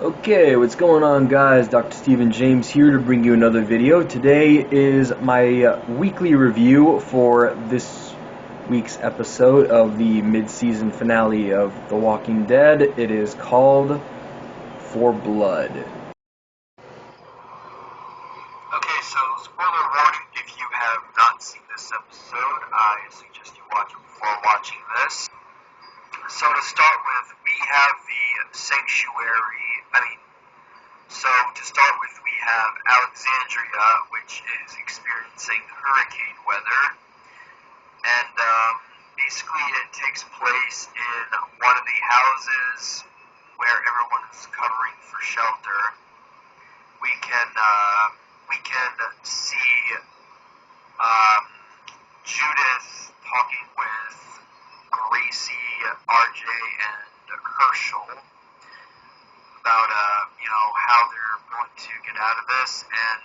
Okay, what's going on, guys? Dr. Stephen James here to bring you another video. Today is my weekly review for this week's episode of the mid-season finale of The Walking Dead. It is called For Blood. Okay, so spoiler warning, if you have not seen this episode, I suggest you watch it before watching this. So to start with, we have the sanctuary, we have Alexandria, which is experiencing hurricane weather, and basically it takes place in one of the houses where everyone is covering for shelter. We can see Judith talking with Gracie, RJ, and Herschel about how they're going to get out of this, and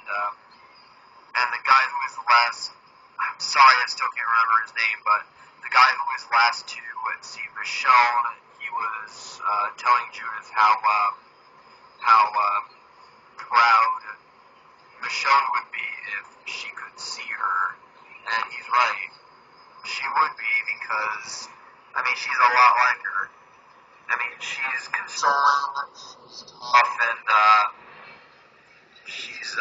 the guy who was the last. I'm sorry, I still can't remember his name, but the guy who was last to see Michonne, he was telling Judith how proud Michonne would be if she could see her, and he's right. She would be, because she's a lot like her. She's consoling, she's tough, and she's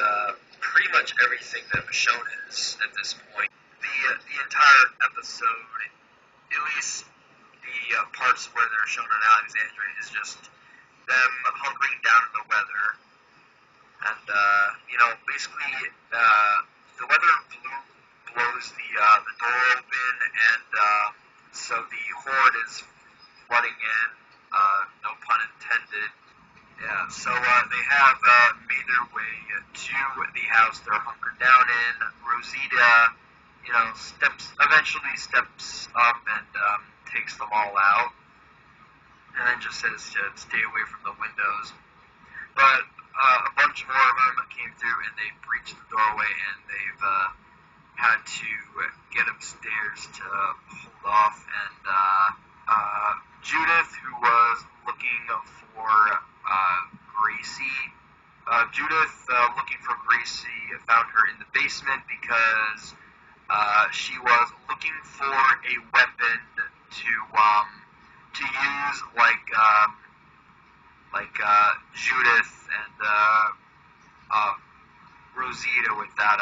pretty much everything that Michonne is at this point. The entire episode, at least the parts where they're shown in Alexandria, is just them hunkering down in the weather. And, basically, the weather blows the door open, and so the horde is flooding in, no pun intended. Yeah, so they have made their way to the house they're hunkered down in. Rosita, eventually steps up and takes them all out, and then just says to stay away from the windows. But a bunch more of them came through, and they breached the doorway, and they've had to get upstairs to hold off. And Judith, who was looking for Gracie, found her in the basement because she was looking for a weapon to use, like Judith and Rosita with that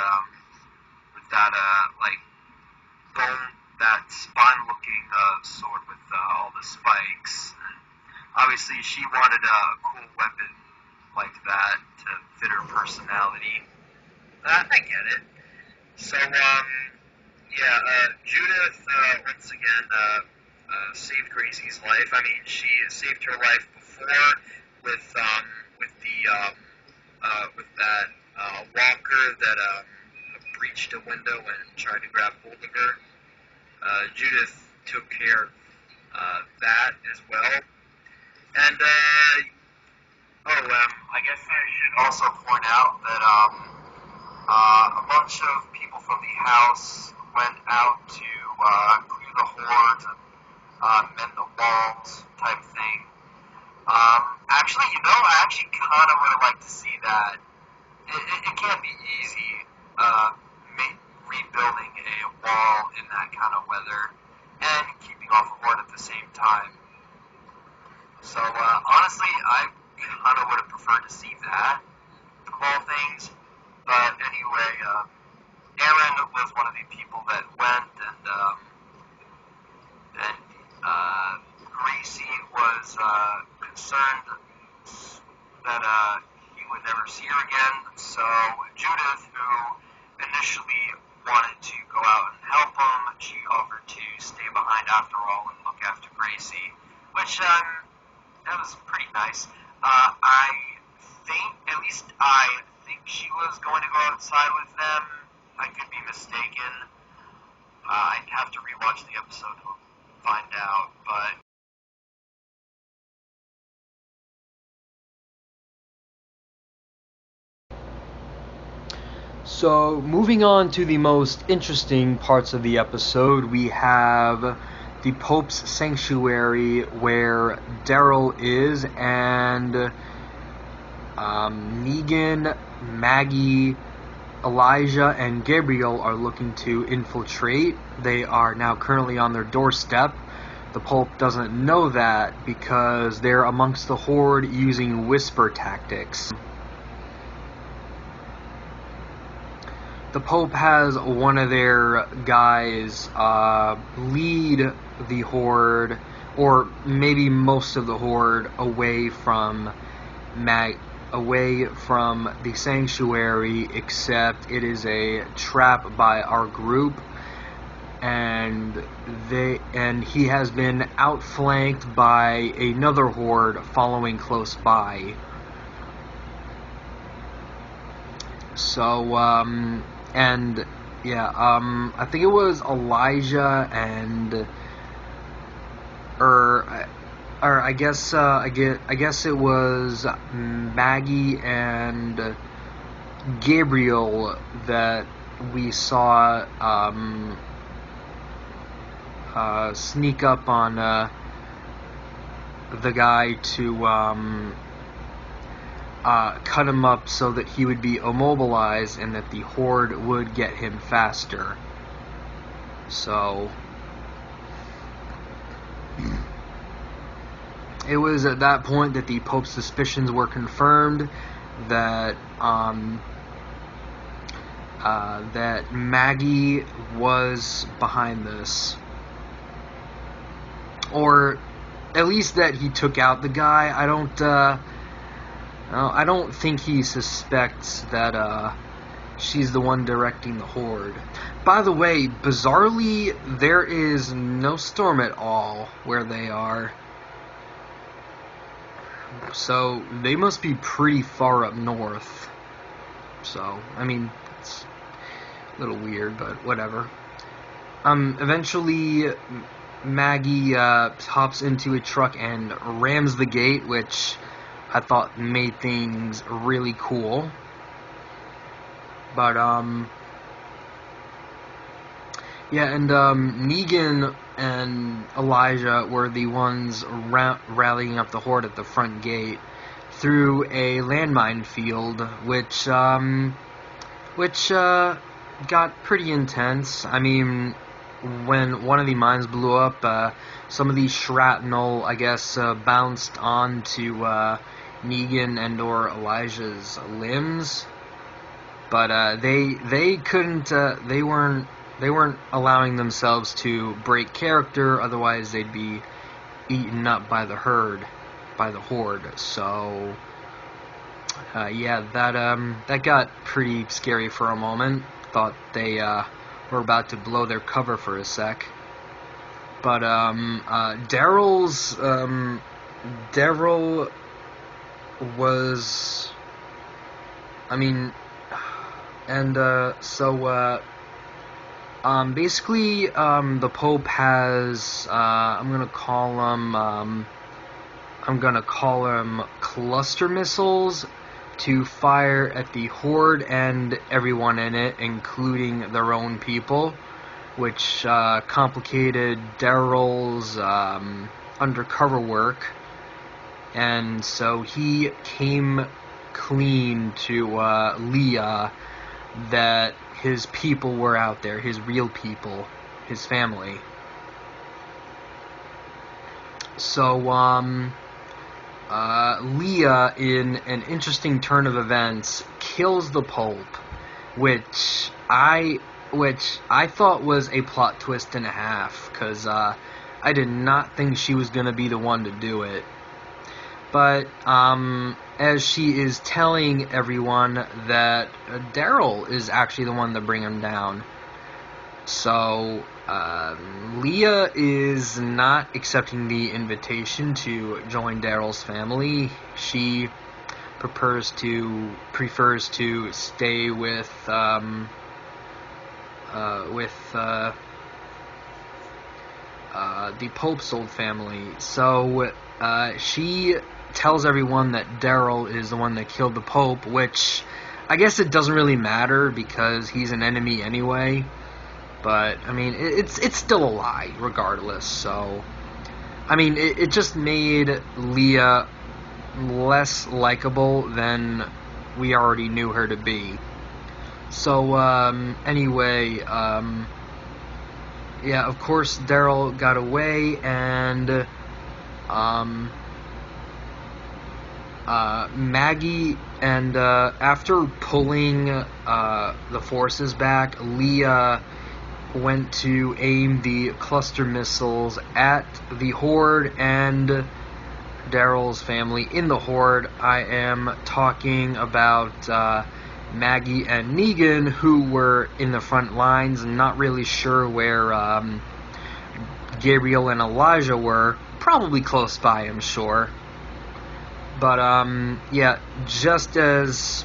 bone, that spine-looking sword with all the spikes. And obviously, she wanted a cool weapon like that to fit her personality. I get it. So, Judith once again saved Gracie's life. She saved her life before with that walker that breached a window and tried to grab hold of her. Judith took care of that as well. And I guess I should also point out that a bunch of people from the house went out to clear the horde and mend the walls type thing. I actually kind of would have liked to see that. It can't be easy rebuilding a wall in that kind of weather and keeping off a horde at the same time. So honestly, I kind of would have preferred to see that of all things. But anyway, Aaron was one of the people that went, and Gracie was concerned that he would never see her again. So Judith, who initially wanted to go out and help him, she offered to stay behind after all and look after Gracie, which that was pretty nice. I think she was going to go outside with them. I could be mistaken. I'd have to rewatch the episode to find out, but So, moving on to the most interesting parts of the episode, we have the Pope's Sanctuary, where Daryl is, and Negan, Maggie, Elijah, and Gabriel are looking to infiltrate. They are now currently on their doorstep. The Pope doesn't know that because they're amongst the Horde using whisper tactics. The Pope has one of their guys lead the Horde, or maybe most of the Horde, away from the sanctuary, except it is a trap by our group, and he has been outflanked by another Horde following close by. So I think it was Elijah and I guess it was Maggie and Gabriel that we saw sneak up on the guy to cut him up so that he would be immobilized and that the Horde would get him faster. So it was at that point that the Pope's suspicions were confirmed that that Maggie was behind this, or at least that he took out the guy. I don't think he suspects that she's the one directing the Horde. By the way, bizarrely, there is no storm at all where they are. So they must be pretty far up north. So, I mean, it's a little weird, but whatever. Eventually, Maggie hops into a truck and rams the gate, which I thought made things really cool. But, Negan and Elijah were the ones rallying up the Horde at the front gate through a landmine field, which got pretty intense. I mean, when one of the mines blew up, some of the shrapnel, I guess, bounced onto Negan and or Elijah's limbs, but they couldn't. They weren't allowing themselves to break character. Otherwise, they'd be eaten up by the Horde. So, that got pretty scary for a moment. Thought they were about to blow their cover for a sec. But Daryl was, I mean, and basically, the Pope has, I'm gonna call them cluster missiles to fire at the Horde and everyone in it, including their own people, which complicated Daryl's undercover work, and so he came clean to Leah that his people were out there, his real people, his family. So, Leah, in an interesting turn of events, kills the Pope, which I thought was a plot twist and a half, because I did not think she was going to be the one to do it. But as she is telling everyone that Daryl is actually the one to bring him down. So Leah is not accepting the invitation to join Daryl's family. She prefers to stay with the Pope's old family. So she tells everyone that Daryl is the one that killed the Pope, which I guess it doesn't really matter because he's an enemy anyway. But I mean, it's still a lie regardless. So I mean, it just made Leah less likable than we already knew her to be. So, anyway, yeah, of course, Daryl got away, and, Maggie, and, after pulling, the forces back, Leah went to aim the cluster missiles at the Horde and Daryl's family in the Horde. I am talking about Maggie and Negan, who were in the front lines and not really sure where Gabriel and Elijah were. Probably close by, I'm sure. But yeah, just as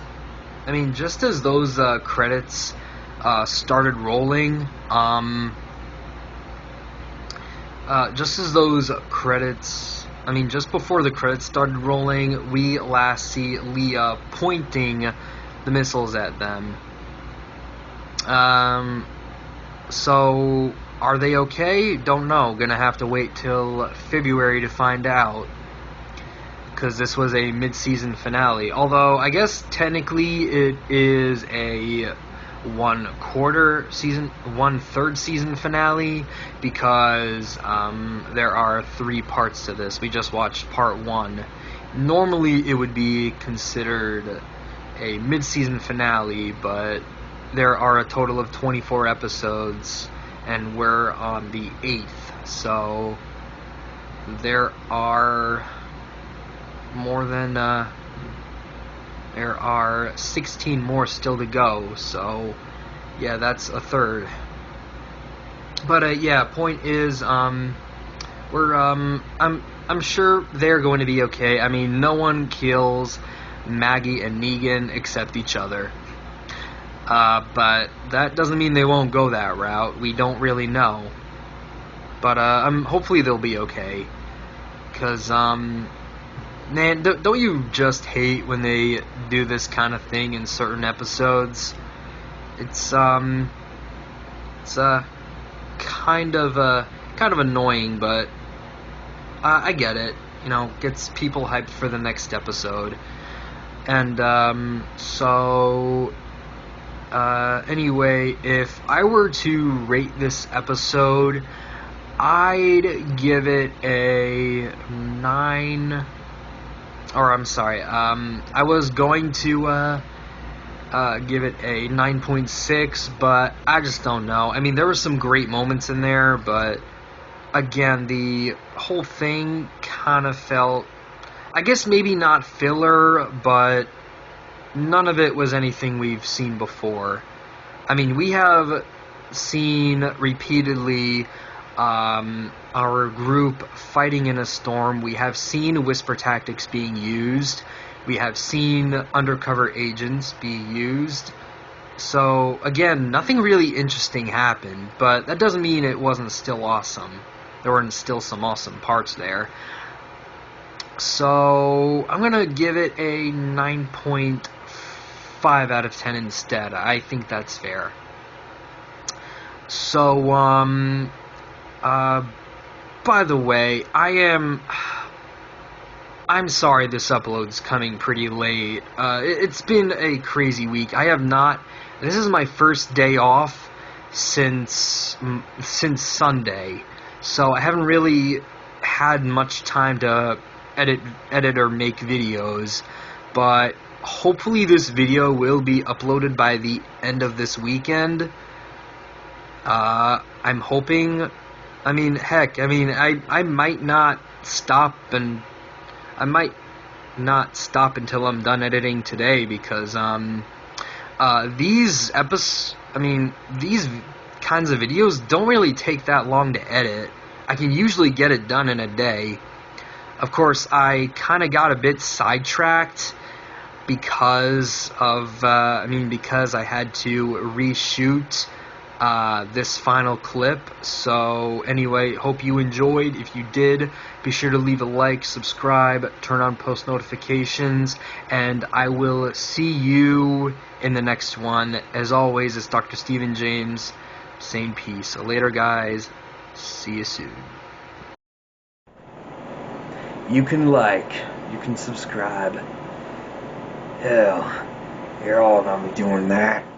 those credits started rolling, just before the credits started rolling, we last see Leah pointing the missiles at them. So, are they okay? Don't know. Gonna have to wait till February to find out, because this was a mid-season finale. Although, I guess technically it is a one-third season finale, because there are 3 parts to this. We just watched part 1. Normally it would be considered a mid-season finale, but there are a total of 24 episodes, and we're on the 8th, so there are there are 16 more still to go, so yeah, that's a third. But yeah, point is, I'm sure they're going to be okay. I mean, no one kills Maggie and Negan except each other. But that doesn't mean they won't go that route. We don't really know. But hopefully they'll be okay. Because man, don't you just hate when they do this kind of thing in certain episodes? It's kind of annoying, but I get it. You know, gets people hyped for the next episode. And anyway, if I were to rate this episode, I'd give it a 9. Or I'm sorry, I was going to give it a 9.6, but I just don't know. I mean, there were some great moments in there, but again, the whole thing kind of felt, I guess maybe not filler, but none of it was anything we've seen before. I mean, we have seen repeatedly our group fighting in a storm. We have seen whisper tactics being used. We have seen undercover agents be used. So, again, nothing really interesting happened, but that doesn't mean it wasn't still awesome. There weren't still some awesome parts there. So, I'm going to give it a 9.5 out of 10 instead. I think that's fair. So, by the way, I'm sorry this upload's coming pretty late. It's been a crazy week. This is my first day off since Sunday, so I haven't really had much time to edit or make videos, but hopefully this video will be uploaded by the end of this weekend. I'm hoping. I mean, heck, I might not stop until I'm done editing today, because these kinds of videos don't really take that long to edit. I can usually get it done in a day. Of course, I kind of got a bit sidetracked because I had to reshoot this final clip. So anyway, hope you enjoyed. If you did, be sure to leave a like, subscribe, turn on post notifications, and I will see you in the next one. As always, it's Dr. Stephen James saying peace. Later, guys. See you soon. You can like, you can subscribe. Hell, you're all gonna be doing that.